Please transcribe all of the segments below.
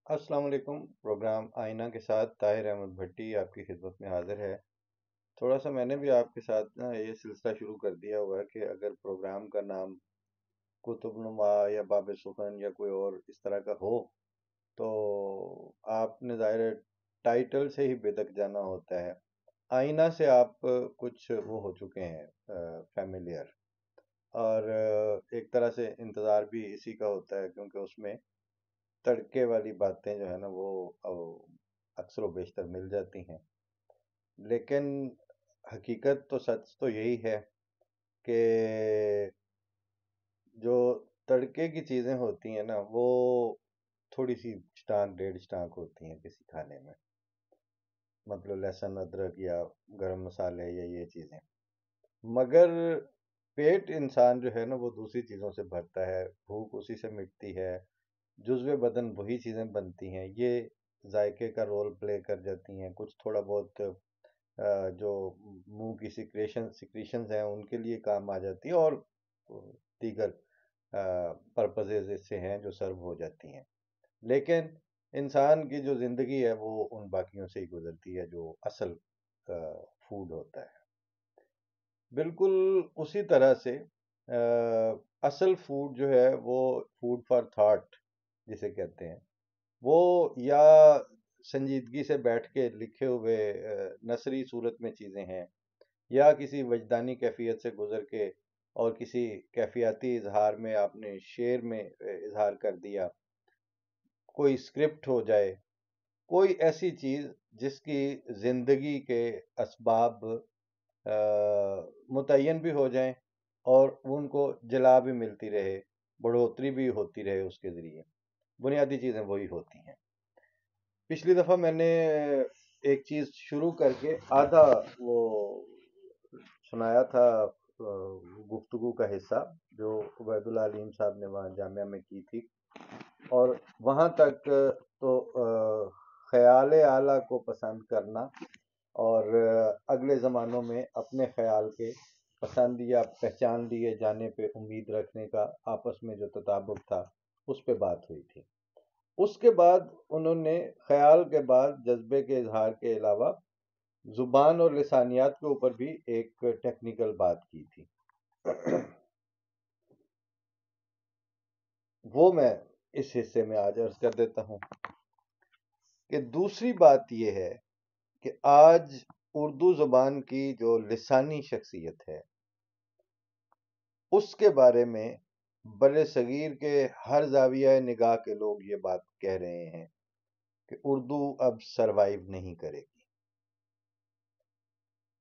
السلام علیکم۔ پروگرام آئینہ کے ساتھ طاہر احمد بھٹی آپ کی خدمت میں حاضر ہے۔ تھوڑا سا میں نے بھی آپ کے ساتھ نا یہ سلسلہ شروع کر دیا ہوا ہے کہ اگر پروگرام کا نام کتب نما یا باب سخن یا کوئی اور اس طرح کا ہو تو آپ نے ظاہر ہے ٹائٹل سے ہی بے دک جانا ہوتا ہے۔ آئینہ سے آپ کچھ وہ ہو چکے ہیں فیملیئر، اور ایک طرح سے انتظار بھی اسی کا ہوتا ہے کیونکہ اس میں تڑکے والی باتیں جو ہے نا وہ اکثر و بیشتر مل جاتی ہیں، لیکن حقیقت تو سچ تو یہی ہے کہ جو تڑکے کی چیزیں ہوتی ہیں نا وہ تھوڑی سی چٹانک ڈیڑھ چٹانک ہوتی ہیں کسی کھانے میں، مطلب لہسن ادرک یا گرم مسالے یا یہ چیزیں، مگر پیٹ انسان جو ہے نا وہ دوسری چیزوں سے بھرتا ہے، بھوک اسی سے مٹتی ہے، جزو بدن وہی چیزیں بنتی ہیں، یہ ذائقے کا رول پلے کر جاتی ہیں، کچھ تھوڑا بہت جو منہ کی سیکریشنز ہیں ان کے لیے کام آ جاتی ہے، اور دیگر پرپزز اس سے ہیں جو سرو ہو جاتی ہیں، لیکن انسان کی جو زندگی ہے وہ ان باقیوں سے ہی گزرتی ہے جو اصل فوڈ ہوتا ہے۔ بالکل اسی طرح سے اصل فوڈ جو ہے وہ فوڈ فار تھاٹ جسے کہتے ہیں، وہ یا سنجیدگی سے بیٹھ کے لکھے ہوئے نثری صورت میں چیزیں ہیں، یا کسی وجدانی کیفیت سے گزر کے اور کسی کیفیاتی اظہار میں آپ نے شعر میں اظہار کر دیا، کوئی اسکرپٹ ہو جائے، کوئی ایسی چیز جس کی زندگی کے اسباب متعین بھی ہو جائیں اور ان کو جلا بھی ملتی رہے، بڑھوتری بھی ہوتی رہے اس کے ذریعے، بنیادی چیزیں وہی ہوتی ہیں۔ پچھلی دفعہ میں نے ایک چیز شروع کر کے آدھا وہ سنایا تھا، گفتگو کا حصہ جو عبید اللہ علیم صاحب نے وہاں جامعہ میں کی تھی، اور وہاں تک تو خیال اعلیٰ کو پسند کرنا اور اگلے زمانوں میں اپنے خیال کے پسند یا پہچان لیے جانے پہ امید رکھنے کا آپس میں جو تطابق تھا اس پہ بات ہوئی تھی۔ اس کے بعد انہوں نے خیال کے بعد جذبے کے اظہار کے علاوہ زبان اور لسانیات کے اوپر بھی ایک ٹیکنیکل بات کی تھی، وہ میں اس حصے میں آج عرض کر دیتا ہوں کہ دوسری بات یہ ہے کہ آج اردو زبان کی جو لسانی شخصیت ہے اس کے بارے میں بر صغیر کے ہر زاویہ نگاہ کے لوگ یہ بات کہہ رہے ہیں کہ اردو اب سروائیو نہیں کرے گی،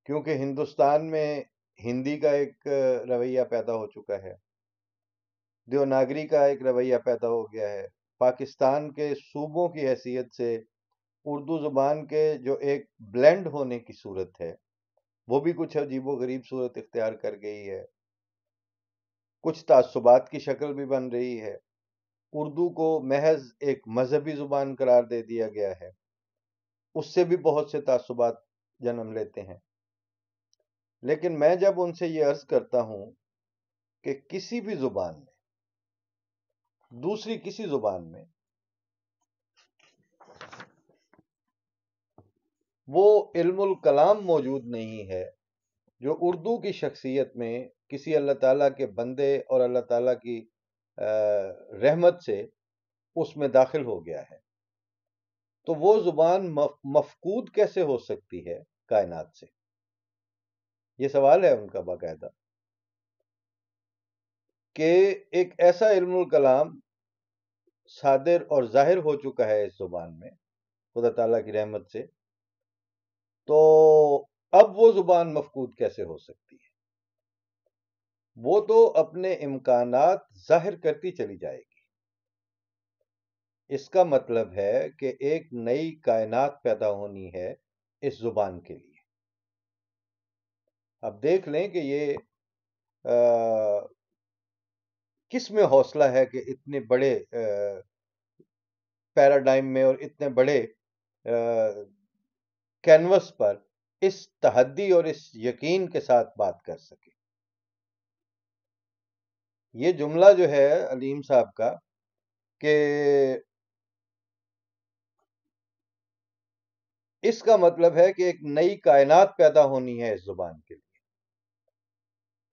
کیونکہ ہندوستان میں ہندی کا ایک رویہ پیدا ہو چکا ہے، دیوناگری کا ایک رویہ پیدا ہو گیا ہے، پاکستان کے صوبوں کی حیثیت سے اردو زبان کے جو ایک بلینڈ ہونے کی صورت ہے وہ بھی کچھ عجیب و غریب صورت اختیار کر گئی ہے، کچھ تعصبات کی شکل بھی بن رہی ہے، اردو کو محض ایک مذہبی زبان قرار دے دیا گیا ہے، اس سے بھی بہت سے تعصبات جنم لیتے ہیں۔ لیکن میں جب ان سے یہ عرض کرتا ہوں کہ کسی بھی زبان میں، دوسری کسی زبان میں وہ علم الکلام موجود نہیں ہے جو اردو کی شخصیت میں کسی اللہ تعالیٰ کے بندے اور اللہ تعالیٰ کی رحمت سے اس میں داخل ہو گیا ہے، تو وہ زبان مفقود کیسے ہو سکتی ہے کائنات سے؟ یہ سوال ہے ان کا باقاعدہ، کہ ایک ایسا علم الکلام صادر اور ظاہر ہو چکا ہے اس زبان میں خدا تعالیٰ کی رحمت سے، تو اب وہ زبان مفقود کیسے ہو سکتی ہے؟ وہ تو اپنے امکانات ظاہر کرتی چلی جائے گی۔ اس کا مطلب ہے کہ ایک نئی کائنات پیدا ہونی ہے اس زبان کے لیے۔ اب دیکھ لیں کہ یہ کس میں حوصلہ ہے کہ اتنے بڑے پیراڈائم میں اور اتنے بڑے کینوس پر اس تحدی اور اس یقین کے ساتھ بات کر سکے۔ یہ جملہ جو ہے علیم صاحب کا کہ اس کا مطلب ہے کہ ایک نئی کائنات پیدا ہونی ہے اس زبان کے لیے۔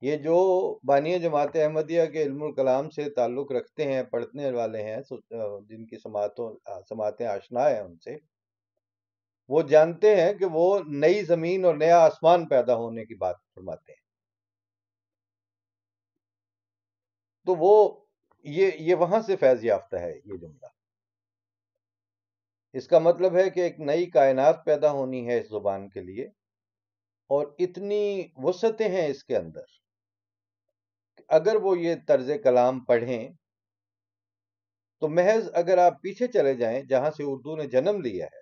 یہ جو بانی جماعت احمدیہ کے علم الکلام سے تعلق رکھتے ہیں، پڑھنے والے ہیں، جن کی سماعتیں آشنا ہیں ان سے، وہ جانتے ہیں کہ وہ نئی زمین اور نیا آسمان پیدا ہونے کی بات فرماتے ہیں۔ تو وہ یہ وہاں سے فیض یافتہ ہے یہ جملہ۔ اس کا مطلب ہے کہ ایک نئی کائنات پیدا ہونی ہے اس زبان کے لیے، اور اتنی وسعتیں ہیں اس کے اندر، اگر وہ یہ طرز کلام پڑھیں تو محض اگر آپ پیچھے چلے جائیں جہاں سے اردو نے جنم لیا ہے،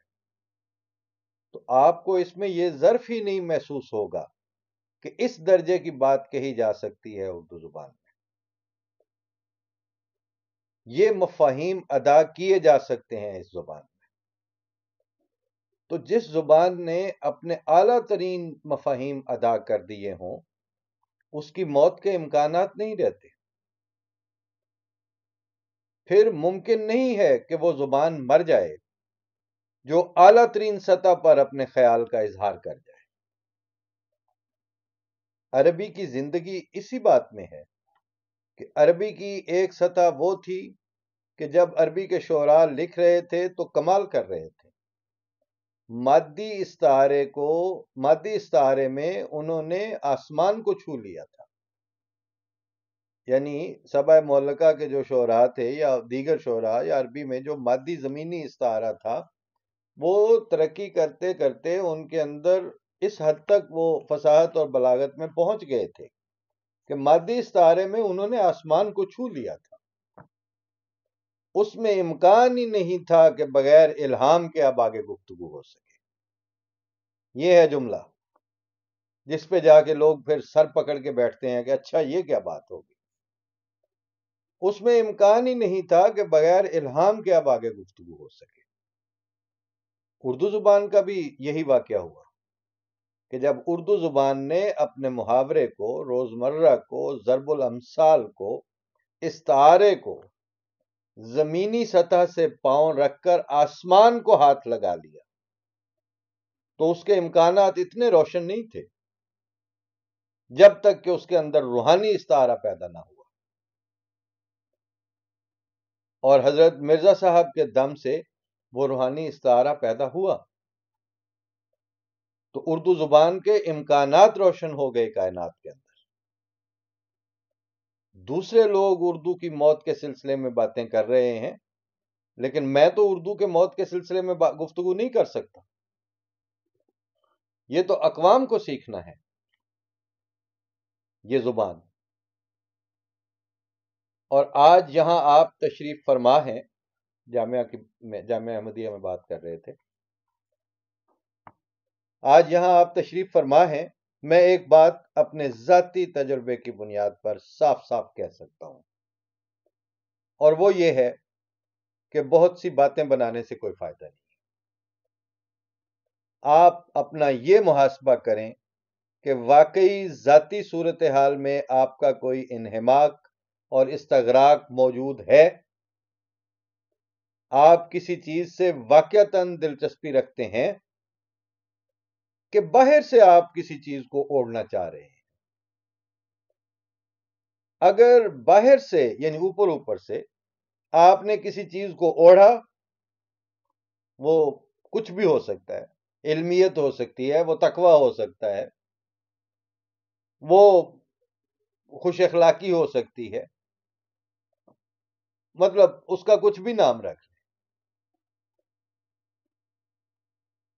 تو آپ کو اس میں یہ ظرف ہی نہیں محسوس ہوگا کہ اس درجے کی بات کہی جا سکتی ہے اردو زبان میں۔ یہ مفاہیم ادا کیے جا سکتے ہیں اس زبان میں۔ تو جس زبان نے اپنے اعلیٰ ترین مفاہیم ادا کر دیے ہوں، اس کی موت کے امکانات نہیں رہتے۔ پھر ممکن نہیں ہے کہ وہ زبان مر جائے جو اعلیٰ ترین سطح پر اپنے خیال کا اظہار کر جائے۔ عربی کی زندگی اسی بات میں ہے کہ عربی کی ایک سطح وہ تھی کہ جب عربی کے شعراء لکھ رہے تھے تو کمال کر رہے تھے۔ مادی استعارے میں انہوں نے آسمان کو چھو لیا تھا۔ یعنی سبع معلقہ کے جو شعراء تھے یا دیگر شعراء، یا عربی میں جو مادی زمینی استعارہ تھا، وہ ترقی کرتے کرتے ان کے اندر اس حد تک وہ فصاحت اور بلاغت میں پہنچ گئے تھے کہ مادی استعارے میں انہوں نے آسمان کو چھو لیا تھا۔ اس میں امکان ہی نہیں تھا کہ بغیر الہام کے اب آگے گفتگو ہو سکے۔ یہ ہے جملہ جس پہ جا کے لوگ پھر سر پکڑ کے بیٹھتے ہیں کہ اچھا یہ کیا بات ہوگی۔ اس میں امکان ہی نہیں تھا کہ بغیر الہام کے اب آگے گفتگو ہو سکے۔ اردو زبان کا بھی یہی واقعہ ہوا کہ جب اردو زبان نے اپنے محاورے کو، روزمرہ کو، ضرب الامثال کو، استعارے کو زمینی سطح سے پاؤں رکھ کر آسمان کو ہاتھ لگا لیا، تو اس کے امکانات اتنے روشن نہیں تھے جب تک کہ اس کے اندر روحانی استعارہ پیدا نہ ہوا۔ اور حضرت مرزا صاحب کے دم سے وہ روحانی استعارہ پیدا ہوا، تو اردو زبان کے امکانات روشن ہو گئے کائنات کے اندر۔ دوسرے لوگ اردو کی موت کے سلسلے میں باتیں کر رہے ہیں، لیکن میں تو اردو کے موت کے سلسلے میں گفتگو نہیں کر سکتا۔ یہ تو اقوام کو سیکھنا ہے یہ زبان۔ اور آج یہاں آپ تشریف فرما ہیں، جامعہ احمدیہ میں بات کر رہے تھے، آج یہاں آپ تشریف فرما ہیں، میں ایک بات اپنے ذاتی تجربے کی بنیاد پر صاف صاف کہہ سکتا ہوں، اور وہ یہ ہے کہ بہت سی باتیں بنانے سے کوئی فائدہ نہیں۔ آپ اپنا یہ محاسبہ کریں کہ واقعی ذاتی صورتحال میں آپ کا کوئی انہماک اور استغراق موجود ہے؟ آپ کسی چیز سے واقعتاً دلچسپی رکھتے ہیں کہ باہر سے آپ کسی چیز کو اوڑھنا چاہ رہے ہیں؟ اگر باہر سے یعنی اوپر سے آپ نے کسی چیز کو اوڑھا، وہ کچھ بھی ہو سکتا ہے، علمیت ہو سکتی ہے، وہ تقوی ہو سکتا ہے، وہ خوش اخلاقی ہو سکتی ہے، مطلب اس کا کچھ بھی نام رکھ لیں۔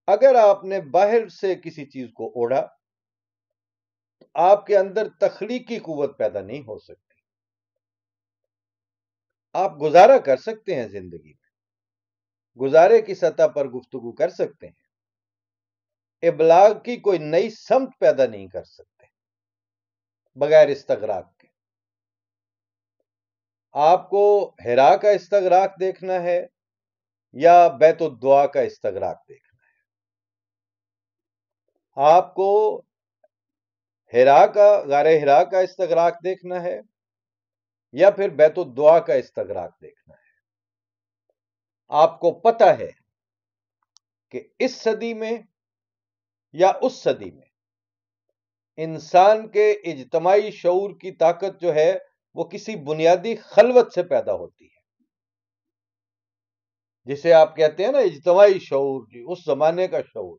اگر آپ نے باہر سے کسی چیز کو اوڑھا تو آپ کے اندر تخلیقی قوت پیدا نہیں ہو سکتی۔ آپ گزارا کر سکتے ہیں، زندگی میں گزارے کی سطح پر گفتگو کر سکتے ہیں، ابلاغ کی کوئی نئی سمت پیدا نہیں کر سکتے بغیر استغراق کے۔ آپ کو حرا کا استغراق دیکھنا ہے یا بیت الدعا کا استغراق دیکھنا ہے؟ آپ کو غار حرا کا استغراق دیکھنا ہے یا پھر بیت الدعا کا استغراق دیکھنا ہے؟ آپ کو پتہ ہے کہ اس صدی میں یا اس صدی میں انسان کے اجتماعی شعور کی طاقت جو ہے وہ کسی بنیادی خلوت سے پیدا ہوتی ہے، جسے آپ کہتے ہیں نا اجتماعی شعور، جی اس زمانے کا شعور،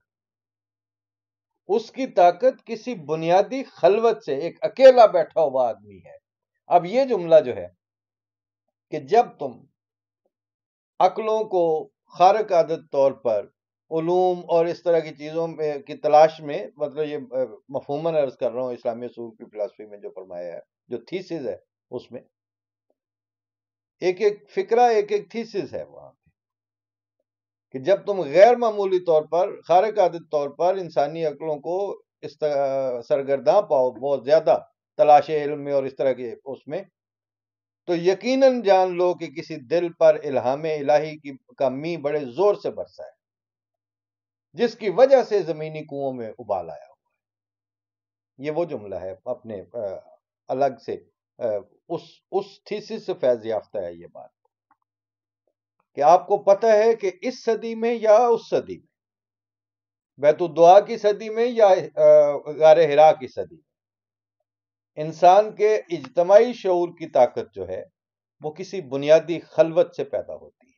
اس کی طاقت کسی بنیادی خلوت سے، ایک اکیلا بیٹھا ہوا آدمی ہے۔ اب یہ جملہ جو ہے کہ جب تم عقلوں کو خارق عادت طور پر علوم اور اس طرح کی چیزوں میں کی تلاش میں، مطلب یہ مفہوماً عرض کر رہا ہوں، اسلامی اصول کی فلسفی میں جو فرمایا ہے، جو تھیسز ہے، اس میں ایک ایک فکرہ، ایک ایک تھیسز ہے وہاں پہ، کہ جب تم غیر معمولی طور پر، خارق عادت طور پر انسانی عقلوں کو سرگرداں پاؤ بہت زیادہ تلاش علم میں اور اس طرح کے اس میں، تو یقیناً جان لو کہ کسی دل پر الہام الہی کا می بڑے زور سے برسا ہے، جس کی وجہ سے زمینی کنووں میں ابال آیا ہوا۔ یہ وہ جملہ ہے اپنے الگ سے اس تھیسس سے فیض یافتہ ہے یہ بات، کہ آپ کو پتہ ہے کہ اس صدی میں یا اس صدی میں، بیت الدعا کی صدی میں یا غار حرا کی صدی میں، انسان کے اجتماعی شعور کی طاقت جو ہے وہ کسی بنیادی خلوت سے پیدا ہوتی ہے۔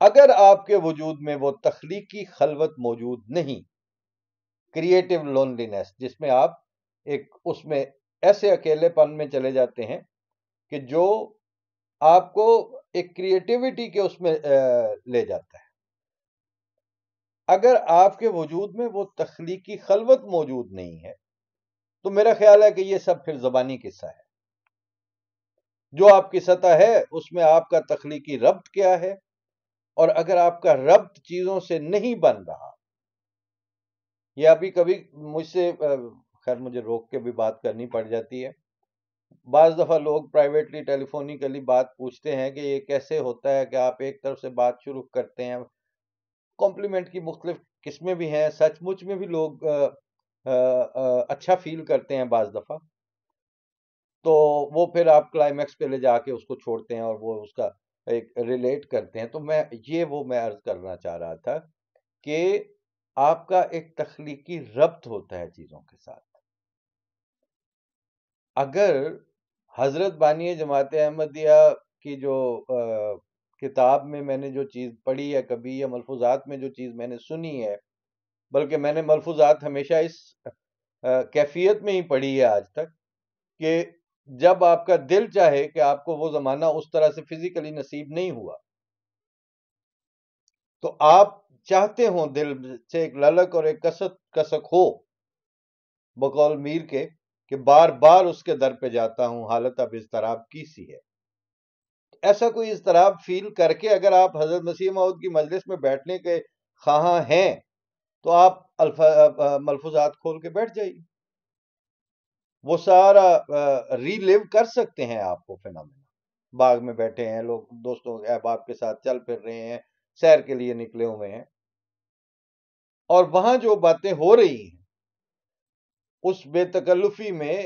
اگر آپ کے وجود میں وہ تخلیقی خلوت موجود نہیں، کریٹو لونلینس، جس میں آپ اس میں ایسے اکیلے پن میں چلے جاتے ہیں کہ جو آپ کو ایک کریٹیوٹی کے اس میں لے جاتا ہے، اگر آپ کے وجود میں وہ تخلیقی خلوت موجود نہیں ہے تو میرا خیال ہے کہ یہ سب پھر زبانی قصہ ہے۔ جو آپ کی سطح ہے اس میں آپ کا تخلیقی ربط کیا ہے، اور اگر آپ کا ربط چیزوں سے نہیں بن رہا، یہ ابھی کبھی مجھ سے خیر مجھے روک کے بھی بات کرنی پڑ جاتی ہے، بعض دفعہ لوگ پرائیویٹلی ٹیلی فونیکلی بات پوچھتے ہیں کہ یہ کیسے ہوتا ہے کہ آپ ایک طرف سے بات شروع کرتے ہیں، کمپلیمنٹ کی مختلف قسمیں بھی ہیں، سچ مچ میں بھی لوگ اچھا فیل کرتے ہیں بعض دفعہ، تو وہ پھر آپ کلائمیکس پہ لے جا کے اس کو چھوڑتے ہیں اور وہ اس کا ایک ریلیٹ کرتے ہیں۔ تو میں عرض کرنا چاہ رہا تھا کہ آپ کا ایک تخلیقی ربط ہوتا ہے چیزوں کے ساتھ۔ اگر حضرت بانی جماعت احمدیہ کی جو کتاب میں میں نے جو چیز پڑھی ہے کبھی، یا ملفوظات میں جو چیز میں نے سنی ہے، بلکہ میں نے ملفوظات ہمیشہ اس کیفیت میں ہی پڑھی ہے آج تک، کہ جب آپ کا دل چاہے کہ آپ کو وہ زمانہ اس طرح سے فزیکلی نصیب نہیں ہوا، تو آپ چاہتے ہوں دل سے ایک للک اور ایک کسک ہو، بقول میر کے، کہ بار بار اس کے در پہ جاتا ہوں، حالت اب اضطراب کی سی ہے۔ ایسا کوئی اضطراب فیل کر کے اگر آپ حضرت مسیح موعود کی مجلس میں بیٹھنے کے خواہاں ہیں تو آپ ملفوظات کھول کے بیٹھ جائیے، وہ سارا ری لیو کر سکتے ہیں آپ کو فینومینا۔ باغ میں بیٹھے ہیں لوگ، دوستوں احباب کے ساتھ چل پھر رہے ہیں، سیر کے لیے نکلے ہوئے ہیں، اور وہاں جو باتیں ہو رہی ہیں اس بے تکلفی میں،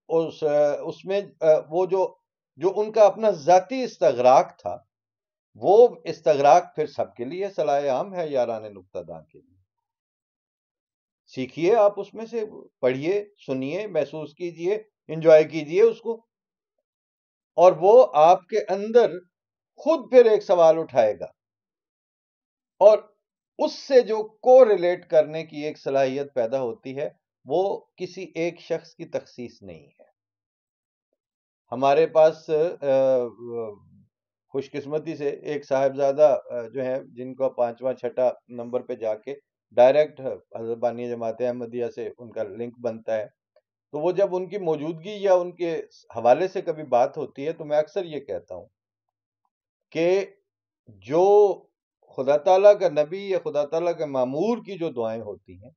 اس میں وہ جو ان کا اپنا ذاتی استغراق تھا، وہ استغراق پھر سب کے لیے صلاح عام ہے، یاران نقطہ داں کے لیے۔ سیکھیے آپ اس میں سے، پڑھیے، سنیے، محسوس کیجئے، انجوائے کیجئے اس کو، اور وہ آپ کے اندر خود پھر ایک سوال اٹھائے گا، اور اس سے جو کو ریلیٹ کرنے کی ایک صلاحیت پیدا ہوتی ہے، وہ کسی ایک شخص کی تخصیص نہیں ہے۔ ہمارے پاس خوش قسمتی سے ایک صاحبزادہ جو ہیں، جن کو 5واں 6 نمبر پہ جا کے ڈائریکٹ حضرت بانی جماعت احمدیہ سے ان کا لنک بنتا ہے، تو وہ جب ان کی موجودگی یا ان کے حوالے سے کبھی بات ہوتی ہے تو میں اکثر یہ کہتا ہوں کہ جو خدا تعالیٰ کا نبی یا خدا تعالیٰ کے مامور کی جو دعائیں ہوتی ہیں،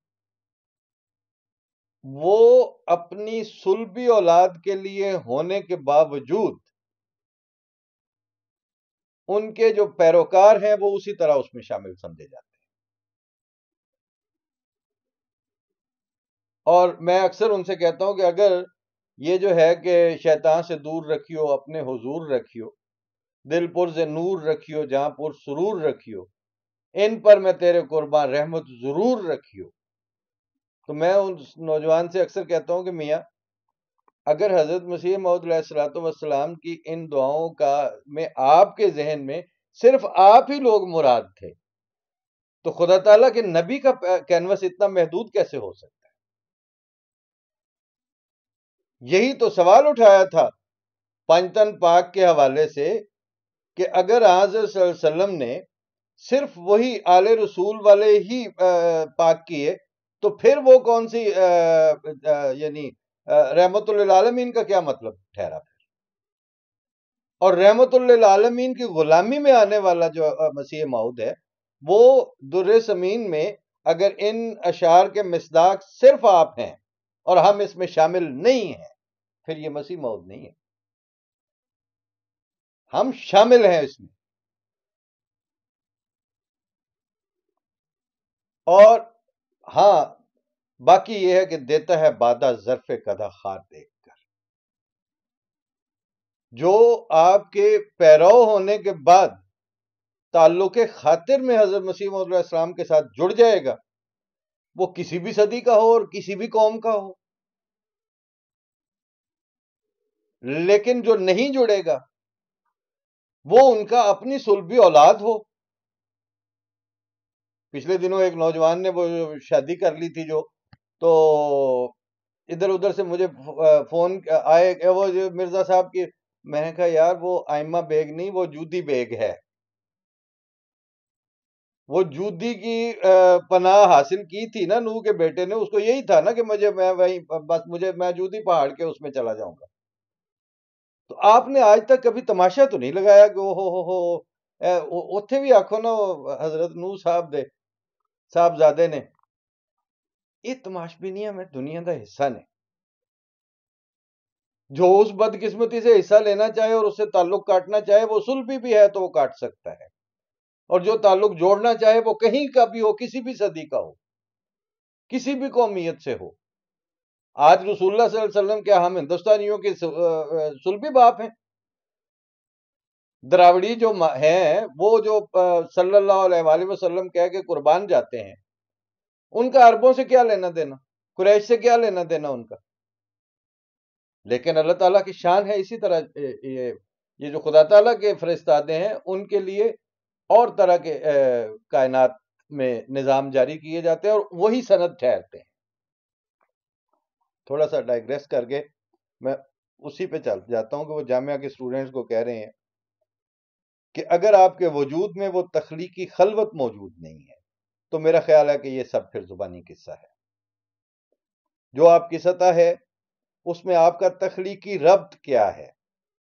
وہ اپنی صلبی اولاد کے لیے ہونے کے باوجود ان کے جو پیروکار ہیں وہ اسی طرح اس میں شامل سمجھے جاتے ہیں۔ اور میں اکثر ان سے کہتا ہوں کہ اگر یہ جو ہے کہ شیطان سے دور رکھیو اپنے حضور رکھیو، دل پر سے نور رکھیو جہاں پر سرور رکھیو، ان پر میں تیرے قربان رحمت ضرور رکھیو. تو میں اس نوجوان سے اکثر کہتا ہوں کہ میاں اگر حضرت مسیح موعود علیہ الصلوۃ والسلام کی ان دعاؤں کا میں آپ کے ذہن میں صرف آپ ہی لوگ مراد تھے تو خدا تعالیٰ کے نبی کا کینوس اتنا محدود کیسے ہو سکتا ہے؟ یہی تو سوال اٹھایا تھا پنجتن پاک کے حوالے سے کہ اگر حضرت صلی اللہ علیہ وسلم نے صرف وہی آل رسول والے ہی پاک کیے تو پھر وہ کون سی یعنی رحمت للعالمین کا کیا مطلب ٹھہرا پھر؟ اور رحمت للعالمین کی غلامی میں آنے والا جو مسیح موعود ہے وہ در زمین میں اگر ان اشعار کے مصداق صرف آپ ہیں اور ہم اس میں شامل نہیں ہیں پھر یہ مسیح موعود نہیں ہے. ہم شامل ہیں اس میں. اور ہاں باقی یہ ہے کہ دیتا ہے بادہ ظرف قدح خار دیکھ کر. جو آپ کے پیرو ہونے کے بعد تعلق خاطر میں حضرت مسیح موعود علیہ السلام کے ساتھ جڑ جائے گا وہ کسی بھی صدی کا ہو اور کسی بھی قوم کا ہو. لیکن جو نہیں جڑے گا وہ ان کا اپنی صلبی اولاد ہو. پچھلے دنوں ایک نوجوان نے وہ شادی کر لی تھی جو تو ادھر ادھر سے مجھے فون آئے وہ مرزا صاحب کی. میں نے کہا یار وہ آئمہ بیگ نہیں وہ جودی بیگ ہے. وہ جودی کی پناہ حاصل کی تھی نا نوح کے بیٹے نے. اس کو یہی تھا نا کہ میں جودی پہاڑ کے اس میں چلا جاؤں گا. تو آپ نے آج تک کبھی تماشا تو نہیں لگایا کہ ہو اتھے بھی آکھو نا حضرت نوح صاحبزادے نے یہ تماشبینیاں میں دنیا دا حصہ نے. جو اس بدقسمتی سے حصہ لینا چاہے اور اس سے تعلق کاٹنا چاہے وہ صلبی بھی ہے تو وہ کاٹ سکتا ہے. اور جو تعلق جوڑنا چاہے وہ کہیں کا بھی ہو کسی بھی صدی کا ہو کسی بھی قومیت سے ہو. آج رسول اللہ صلی اللہ علیہ وسلم کیا ہم ہندوستانیوں کے صلبی باپ ہیں؟ دراوڑی جو ہیں وہ جو صلی اللہ علیہ وآلہ وسلم کہہ کے قربان جاتے ہیں ان کا عربوں سے کیا لینا دینا قریش سے کیا لینا دینا ان کا. لیکن اللہ تعالیٰ کی شان ہے اسی طرح یہ جو خدا تعالیٰ کے فرستادے ہیں ان کے لیے اور طرح کے کائنات میں نظام جاری کیے جاتے ہیں اور وہی سند ٹھہرتے ہیں. تھوڑا سا ڈائگریس کر کے میں اسی پہ چل جاتا ہوں کہ وہ جامعہ کے اسٹوڈنٹس کو کہہ رہے ہیں کہ اگر آپ کے وجود میں وہ تخلیقی خلوت موجود نہیں ہے تو میرا خیال ہے کہ یہ سب پھر زبانی قصہ ہے. جو آپ کی سطح ہے اس میں آپ کا تخلیقی ربط کیا ہے.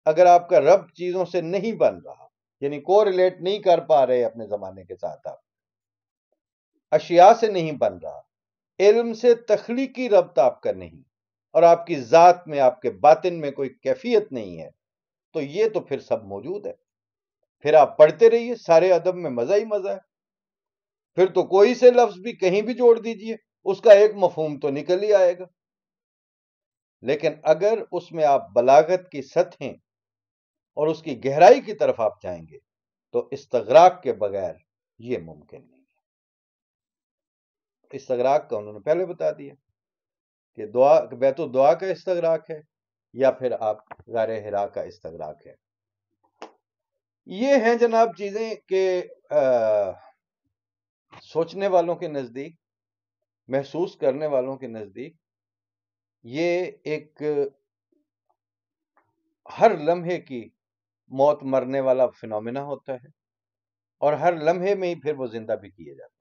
اگر آپ کا ربط چیزوں سے نہیں بن رہا یعنی کو ریلیٹ نہیں کر پا رہے اپنے زمانے کے ساتھ آپ اشیاء سے نہیں بن رہا علم سے تخلیقی ربط آپ کا نہیں اور آپ کی ذات میں آپ کے باطن میں کوئی کیفیت نہیں ہے تو یہ تو پھر سب موجود ہے. پھر آپ پڑھتے رہیے سارے ادب میں مزہ ہی مزہ ہے. پھر تو کوئی سے لفظ بھی کہیں بھی جوڑ دیجئے اس کا ایک مفہوم تو نکل ہی آئے گا. لیکن اگر اس میں آپ بلاغت کی سطحیں اور اس کی گہرائی کی طرف آپ جائیں گے تو استغراق کے بغیر یہ ممکن نہیں ہے. استغراق کا انہوں نے پہلے بتا دیا کہ بیت الدعا کا استغراق ہے یا پھر آپ غار حرا کا استغراق ہے. یہ ہیں جناب چیزیں کہ سوچنے والوں کے نزدیک محسوس کرنے والوں کے نزدیک یہ ایک ہر لمحے کی موت مرنے والا فنومینا ہوتا ہے اور ہر لمحے میں ہی پھر وہ زندہ بھی کیے جاتے ہیں.